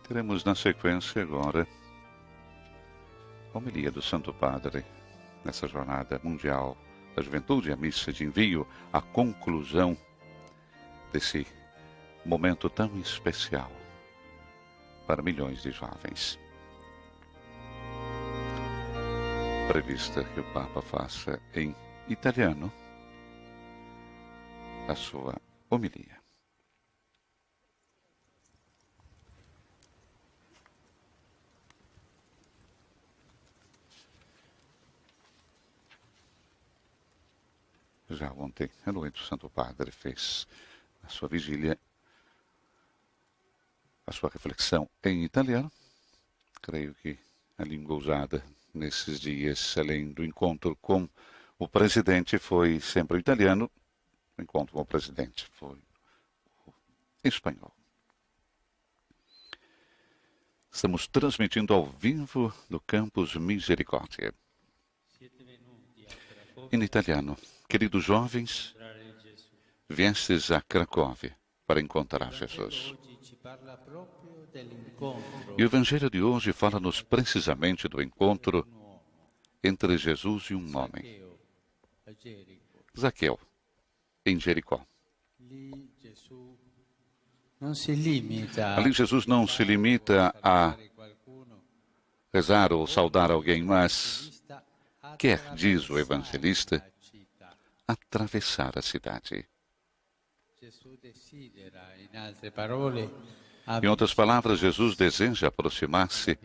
Teremos na sequência agora a homilia do Santo Padre nessa jornada mundial da juventude, a missa de envio, a conclusão desse momento tão especial para milhões de jovens. Prevista que o Papa faça em italiano a sua homilia. Já ontem à noite o Santo Padre fez a sua vigília, a sua reflexão em italiano. Creio que a língua usada nesses dias, além do encontro com o presidente, foi sempre o italiano. O encontro com o presidente foi o espanhol. Estamos transmitindo ao vivo do Campus Misericórdia. Em italiano. Queridos jovens, viestes a Cracóvia para encontrar Jesus. E o Evangelho de hoje fala-nos precisamente do encontro entre Jesus e um homem, Zaqueu, em Jericó. Ali Jesus não se limita a rezar ou saudar alguém, mas quer, diz o evangelista, atravessar a cidade. Em outras palavras, Jesus deseja aproximar-se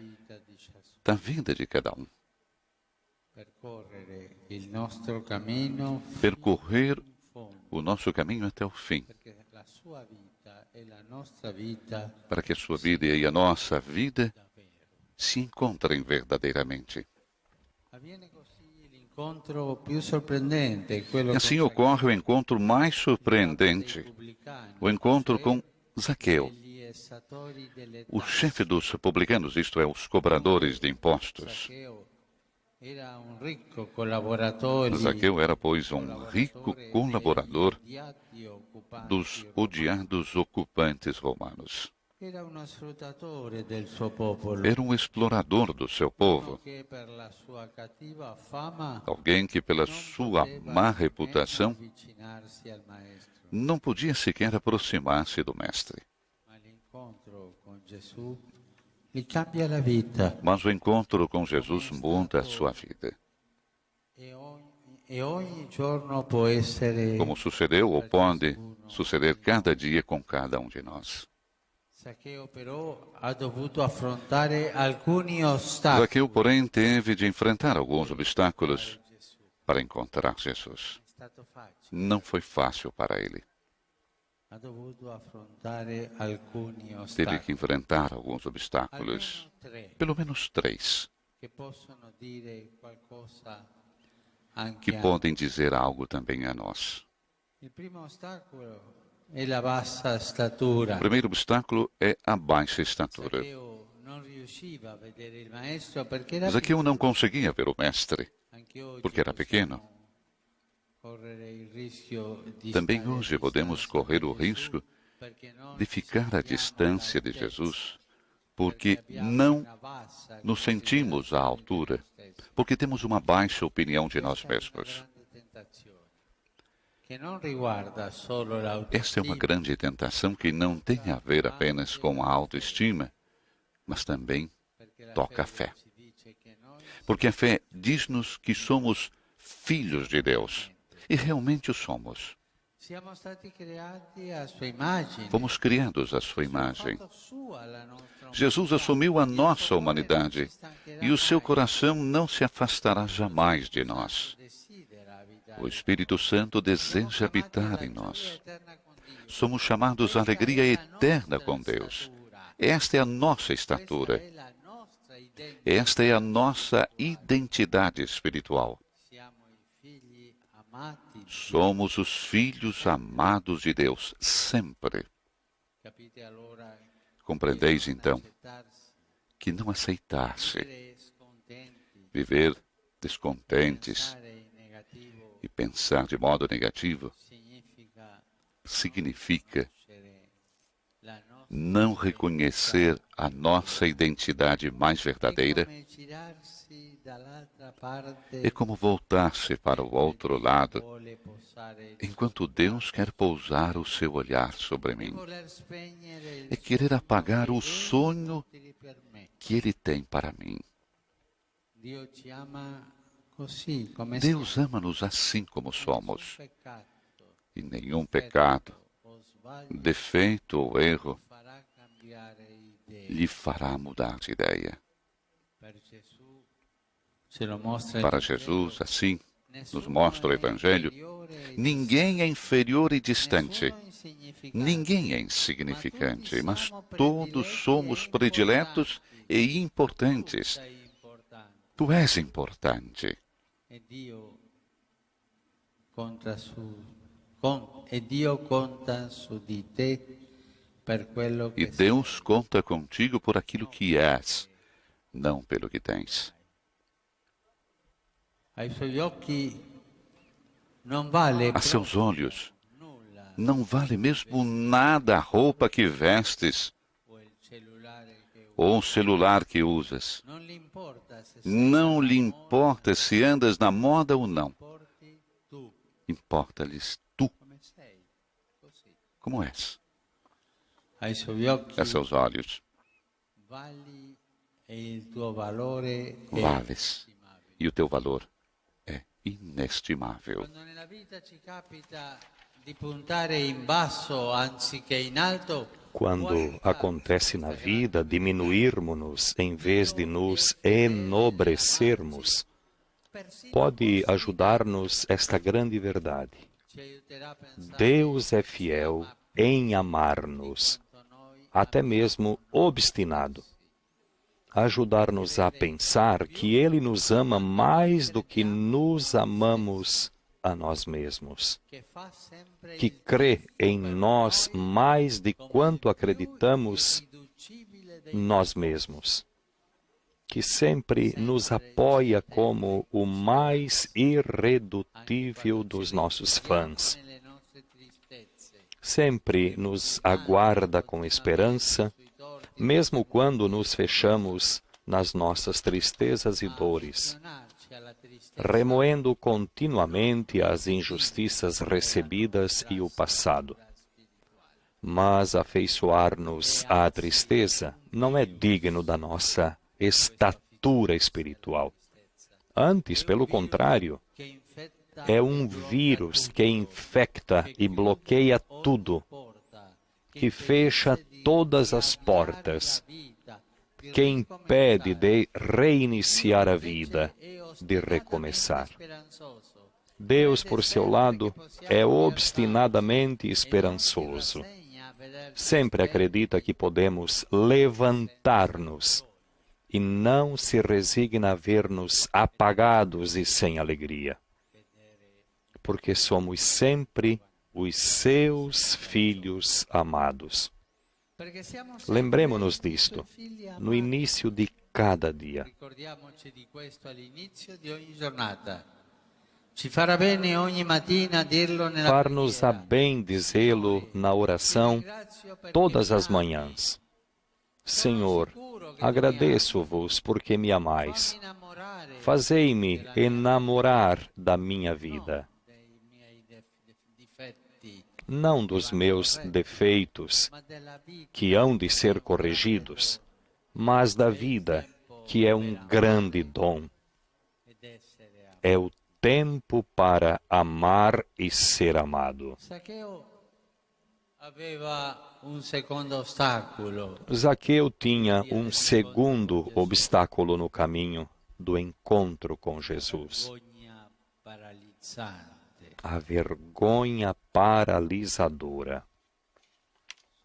da vida de cada um. Percorrer o nosso caminho até o fim. Para que a sua vida e a nossa vida se encontrem verdadeiramente. E assim ocorre o encontro mais surpreendente, o encontro com Zaqueu, o chefe dos publicanos, isto é, os cobradores de impostos. Zaqueu era, pois, um rico colaborador dos odiados ocupantes romanos. Era um explorador do seu povo, alguém que, pela sua má reputação, não podia sequer aproximar-se do Mestre. Mas o encontro com Jesus muda a sua vida. Como sucedeu ou pode suceder cada dia com cada um de nós. Zaqueu, porém, teve de enfrentar alguns obstáculos para encontrar Jesus. Não foi fácil para ele. Teve que enfrentar alguns obstáculos, pelo menos 3, que podem dizer algo também a nós. O primeiro obstáculo é a baixa estatura. Zaqueu não conseguia ver o Mestre, porque era pequeno. Também hoje podemos correr o risco de ficar à distância de Jesus, porque não nos sentimos à altura, porque temos uma baixa opinião de nós mesmos. Esta é uma grande tentação que não tem a ver apenas com a autoestima, mas também toca a fé. Porque a fé diz-nos que somos filhos de Deus, e realmente o somos. Fomos criados à sua imagem. Jesus assumiu a nossa humanidade, e o seu coração não se afastará jamais de nós. O Espírito Santo deseja habitar em nós. Somos chamados à alegria eterna com Deus. Esta é a nossa estatura. Esta é a nossa identidade espiritual. Somos os filhos amados de Deus, sempre. Compreendeis, então, que não aceitar-se, viver descontentes e pensar de modo negativo, significa não reconhecer a nossa identidade mais verdadeira é como voltar-se para o outro lado, enquanto Deus quer pousar o seu olhar sobre mim. É querer apagar o sonho que Ele tem para mim. Deus ama-nos assim como somos. E nenhum pecado, defeito ou erro lhe fará mudar de ideia. Para Jesus, assim, nos mostra o Evangelho, ninguém é inferior e distante, ninguém é insignificante, mas todos somos prediletos e importantes. Tu és importante. E Dio conta su di te per quello E che Deus conta contigo por aquilo que és, não pelo que tens. ai suoi occhi non vale A seus olhos, não vale mesmo nada a roupa que vestes ou o celular que usas. Não lhe importa se andas na moda ou não. Importa-lhes tu, como és. ai suoi occhi A seus olhos, vali e il tuo valore è vales, e o teu valor é inestimável. Quando nella vita ci capita di puntare in basso anziché in alto, Quando acontece na vida diminuirmos-nos em vez de nos enobrecermos, pode ajudar-nos esta grande verdade. ci aiuterà a pensare Deus é fiel em amar-nos, até mesmo obstinado. Ajudar-nos a pensar que Ele nos ama mais do que nos amamos a nós mesmos, che fa sempre que crê em nós mais de quanto acreditamos irriducibile dei nós mesmos, que sempre nos apoia como o mais irredutível dos nossos fãs, nelle nostre tristezze. sempre nos aguarda com esperança, mesmo quando nos fechamos nas nossas tristezas e dores, Donarci alla tristezza remoendo continuamente as injustiças recebidas e o passado. Mas afeiçoar-nos à tristeza não é digno da nossa estatura espiritual. Antes, pelo contrário, che infetta é um vírus que infecta e bloqueia tudo, porta, que fecha todas as portas, que impede de reiniciar a vida, de recomeçar. Deus, por seu lado, é obstinadamente esperançoso. Sempre acredita que podemos levantar-nos e não se resigna a ver-nos apagados e sem alegria, porque somos sempre os seus filhos amados. Lembremo-nos disto no início de cada dia. Ricordiamoci di questo all'inizio di ogni giornata. Ci farà bene ogni mattina dirlo nella Far-nos-á preghiera. bem dizê-lo na oração Ringrazio perché todas mi as ami. manhãs. Senhor, agradeço-vos porque me amais. Fammi innamorare Fazei-me enamorar da minha vida, dei miei difetti, não dos meus defeitos, ma della vita que hão de ser corrigidos, mas da vida, que é um grande dom. ed essere amato. É o tempo para amar e ser amado. Zaccheo aveva un secondo ostacolo, Zaqueu tinha um segundo obstáculo no caminho do encontro com Jesus: vergogna paralizzante. a vergonha paralisadora.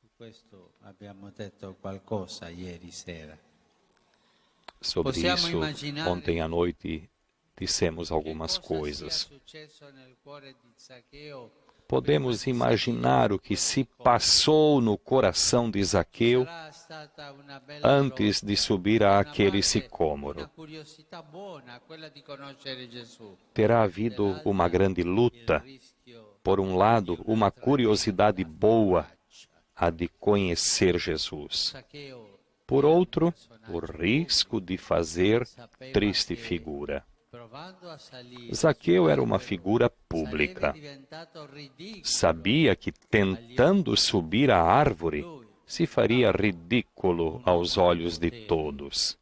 Su questo abbiamo detto qualcosa ieri sera. Sobre Possiamo isso, immaginare ontem à noite, dissemos Che algumas cosa sia coisas. successo nel cuore di Zaccheo Podemos imaginar o que se passou no coração de Zaqueu sarà stata una bella antes de lotta, subir da una àquele parte sicômoro. una curiosità buona, quella di conoscere Gesù. Terá havido uma grande luta. Il rischio Por um lado, uma curiosidade boa, a de conhecer Jesus. Por outro, o risco de fazer triste figura. Zaqueu era uma figura pública. Sabia que, tentando subir a árvore, se faria ridículo aos olhos de todos.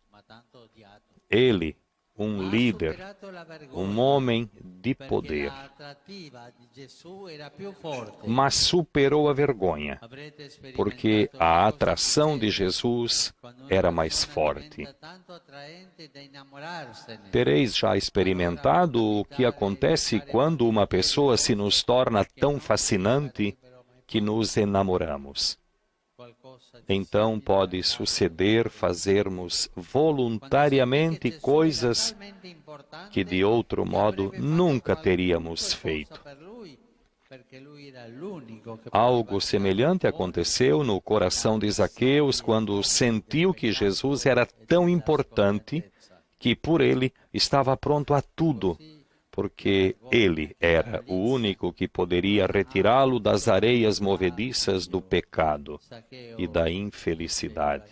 Ele, um líder, um homem de poder, mas superou a vergonha, porque a atração de Jesus era mais forte. Tereis já experimentado o que acontece quando uma pessoa se nos torna tão fascinante que nos enamoramos. Então pode suceder fazermos voluntariamente coisas que de outro modo nunca teríamos feito. Algo semelhante aconteceu no coração de Zaqueu quando sentiu que Jesus era tão importante que por ele estava pronto a tudo, porque ele era o único que poderia retirá-lo das areias movediças do pecado e da infelicidade.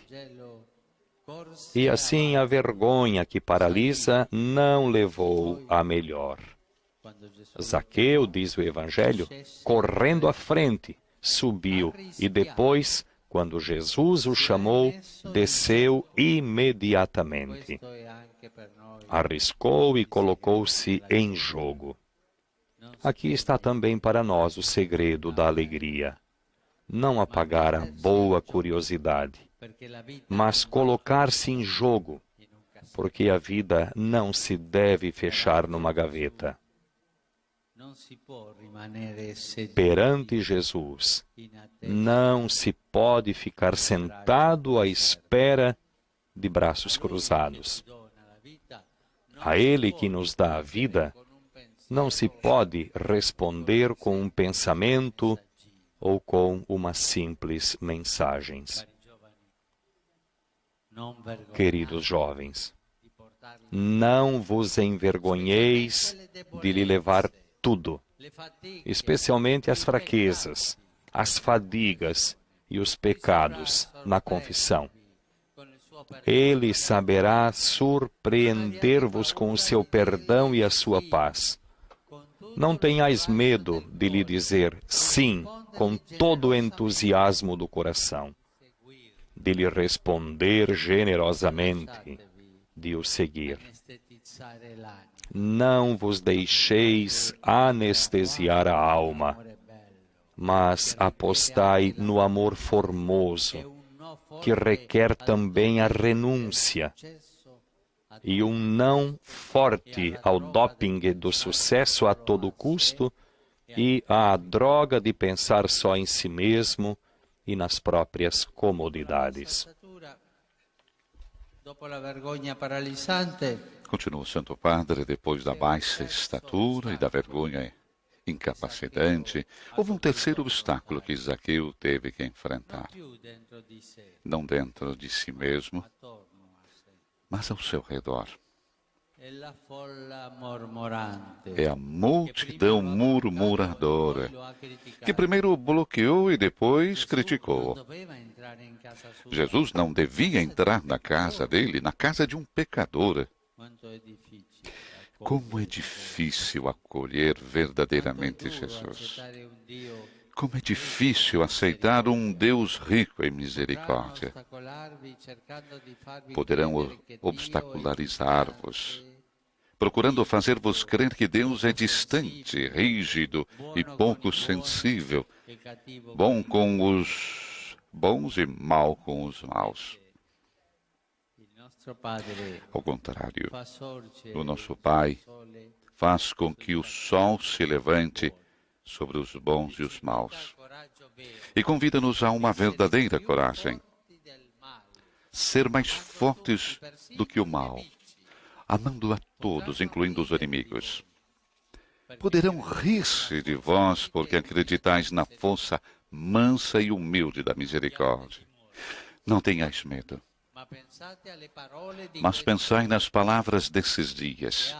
E assim a vergonha que paralisa não levou a melhor. Zaqueu, diz o Evangelho, correndo à frente, subiu e depois, quando Jesus o chamou, desceu imediatamente. Arriscou e colocou-se em jogo. Aqui está também para nós o segredo da alegria. Não apagar a boa curiosidade, mas colocar-se em jogo, porque a vida não se deve fechar numa gaveta. Perante Jesus, não se pode ficar sentado à espera de braços cruzados. A Ele que nos dá a vida, não se pode responder com um pensamento ou com uma simples mensagens. Queridos jovens, não vos envergonheis de lhe levar tudo, especialmente as fraquezas, as fadigas e os pecados na confissão. Ele saberá surpreender-vos com o seu perdão e a sua paz. Não tenhais medo de lhe dizer sim com todo o entusiasmo do coração, de lhe responder generosamente, de o seguir. Não vos deixeis anestesiar a alma, mas apostai no amor formoso, que requer também a renúncia e um não forte ao doping do sucesso a todo custo e à droga de pensar só em si mesmo e nas próprias comodidades. Continua o Santo Padre, depois da baixa estatura e da vergonha incapacitante, houve um terceiro obstáculo que Zaqueu teve que enfrentar. Não dentro de si mesmo, mas ao seu redor. É a multidão murmuradora, que primeiro o bloqueou e depois criticou. Jesus não devia entrar na casa dele, na casa de um pecador. Como é difícil acolher verdadeiramente Jesus. Como é difícil aceitar um Deus rico em misericórdia. Poderão obstacularizar-vos, procurando fazer-vos crer que Deus é distante, rígido e pouco sensível, bom com os bons e mau com os maus. Ao contrário, o nosso Pai faz com que o sol se levante sobre os bons e os maus e convida-nos a uma verdadeira coragem. Ser mais fortes do que o mal, amando a todos, incluindo os inimigos. Poderão rir-se de vós porque acreditais na força mansa e humilde da misericórdia. Não tenhais medo. Mas pensai nas palavras desses dias.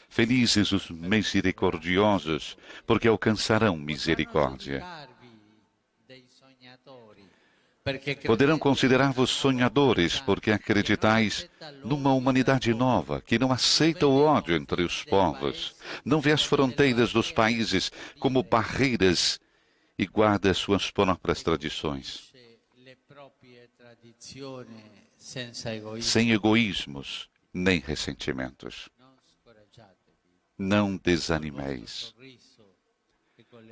Felizes os misericordiosos, porque alcançarão misericórdia. Poderão considerar-vos sonhadores, porque acreditais numa humanidade nova, que não aceita o ódio entre os povos, não vê as fronteiras dos países como barreiras e guarda suas próprias tradições, sem egoísmos nem ressentimentos. Não desanimeis.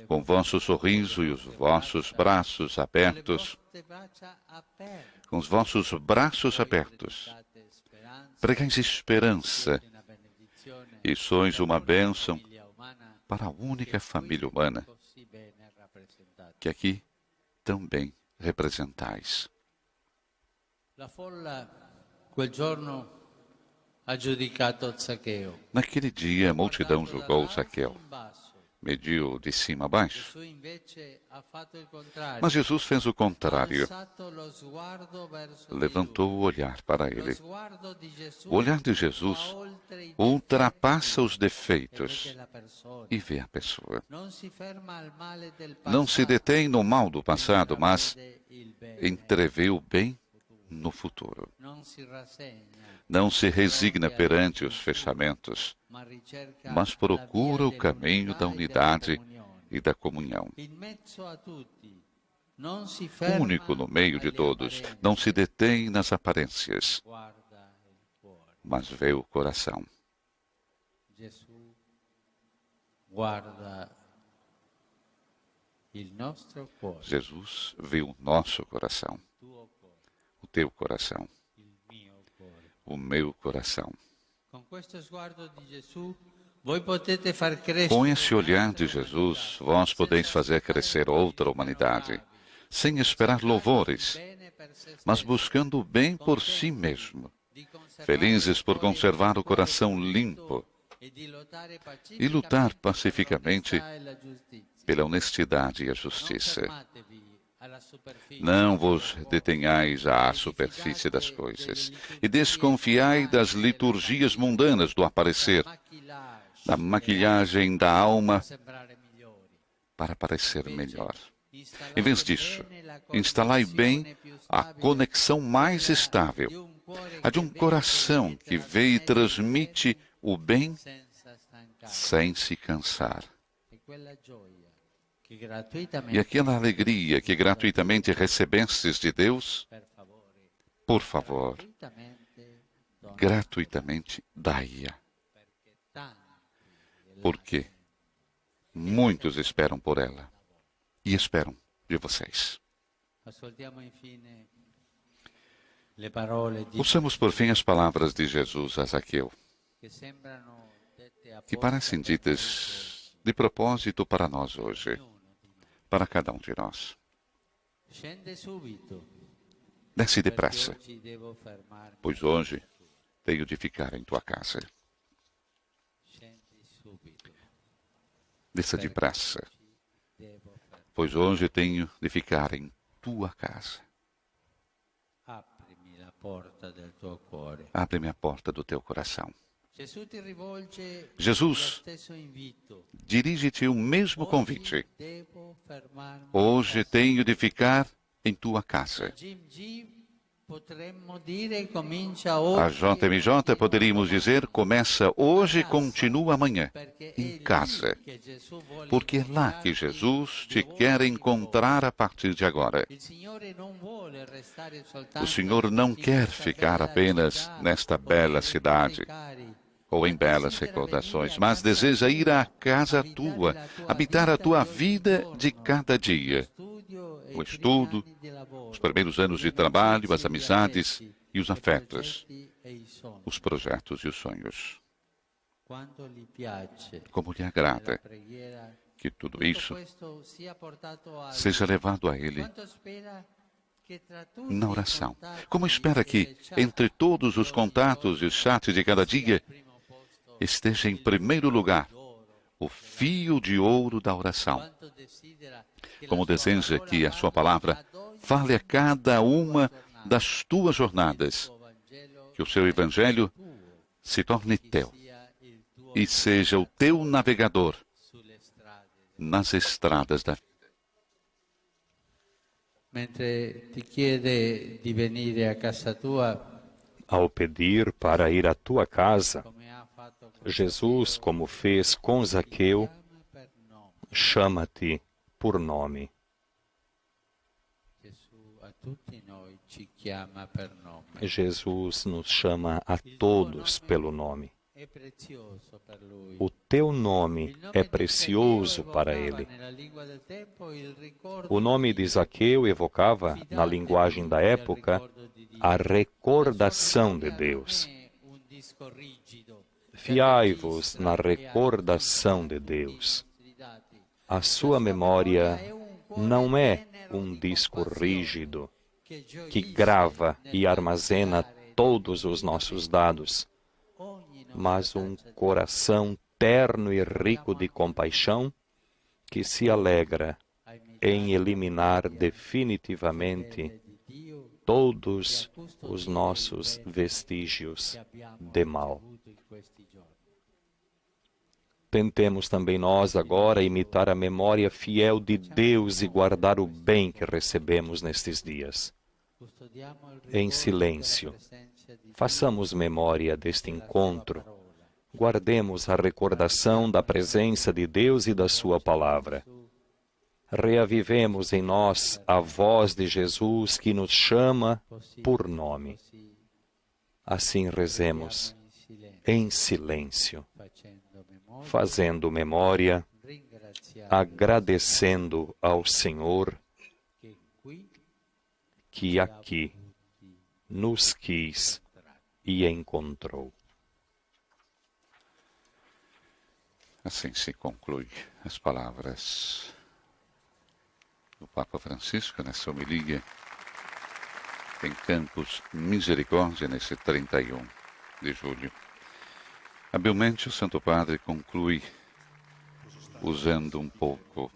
Com vosso sorriso e os vossos braços abertos, com os vossos braços abertos, pregais esperança e sois uma bênção para a única família humana que aqui tão bem representais. Naquele dia, a multidão julgou Zaqueu, mediu de cima a baixo. Mas Jesus fez o contrário. Levantou o olhar para ele. O olhar de Jesus ultrapassa os defeitos e vê a pessoa. Não se detém no mal do passado, mas entrevê o bem no futuro. Não se resigna perante os fechamentos, mas procura o caminho da unidade e da comunhão. Único no meio de todos, não se detém nas aparências, mas vê o coração. Jesus vê o nosso coração, o teu coração, o meu coração. Com esse olhar de Jesus, vós podeis fazer crescer outra humanidade, sem esperar louvores, mas buscando o bem por si mesmo, felizes por conservar o coração limpo e lutar pacificamente pela honestidade e a justiça. Não vos detenhais à superfície das coisas e desconfiai das liturgias mundanas do aparecer, da maquilhagem da alma para parecer melhor. Em vez disso, instalai bem a conexão mais estável, a de um coração que vê e transmite o bem sem se cansar. E aquela alegria que gratuitamente recebestes de Deus, por favor, gratuitamente dai-a. Porque muitos esperam por ela e esperam de vocês. Ouçamos por fim as palavras de Jesus a Zaqueu, que parecem ditas de propósito para nós hoje, para cada um de nós. Desce depressa, pois hoje tenho de ficar em tua casa. Desça depressa, pois hoje tenho de ficar em tua casa. Abre-me a porta do teu coração. Jesus dirige-te o mesmo convite. Hoje tenho de ficar em tua casa. A JMJ poderíamos dizer, começa hoje e continua amanhã, em casa. Porque é lá que Jesus te quer encontrar a partir de agora. O Senhor não quer ficar apenas nesta bela cidade, ou em belas recordações, mas deseja ir à casa tua, habitar a tua vida de cada dia. O estudo, os primeiros anos de trabalho, as amizades e os afetos, os projetos e os sonhos. Como lhe agrada que tudo isso seja levado a Ele na oração. Como espera que, entre todos os contatos e os chats de cada dia, esteja em primeiro lugar o fio de ouro da oração. Como deseja que a sua palavra fale a cada uma das tuas jornadas, que o seu evangelho se torne teu e seja o teu navegador nas estradas da vida. mentre ti chiede di venire a casa tua, Ao pedir para ir à tua casa, come ha fatto con Jesus, como fez com Zaqueu, chiama per nome. chama-te por nome. Gesù a tutti noi ci chiama per nome. Jesus nos chama a todos pelo nome. È prezioso per lui. O teu nome é precioso para ele. Nella lingua del tempo il ricordo O nome de Zaqueu evocava, na linguagem da época, a recordação de Deus. un disco rigido. Fiai-vos na recordação de Deus. A sua memória não é um disco rígido que grava e armazena todos os nossos dados, mas um coração terno e rico de compaixão que se alegra em eliminar definitivamente todos os nossos vestígios de mal. Tentemos também nós agora imitar a memória fiel de Deus e guardar o bem que recebemos nestes dias. Em silêncio, façamos memória deste encontro. Guardemos a recordação da presença de Deus e da sua palavra. Reavivemos em nós a voz de Jesus que nos chama por nome. Assim rezemos em silêncio, fazendo memória, agradecendo ao Senhor que aqui nos quis e encontrou. Assim se conclui as palavras do Papa Francisco nessa homilia em Campus Misericórdia, nesse 31 de julho. Habilmente o Santo Padre conclui usando um pouco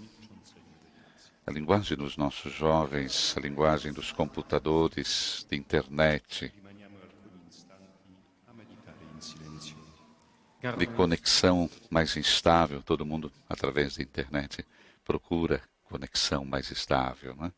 a linguagem dos nossos jovens, a linguagem dos computadores, de internet, de conexão mais instável. Todo mundo, através da internet, procura conexão mais estável, né?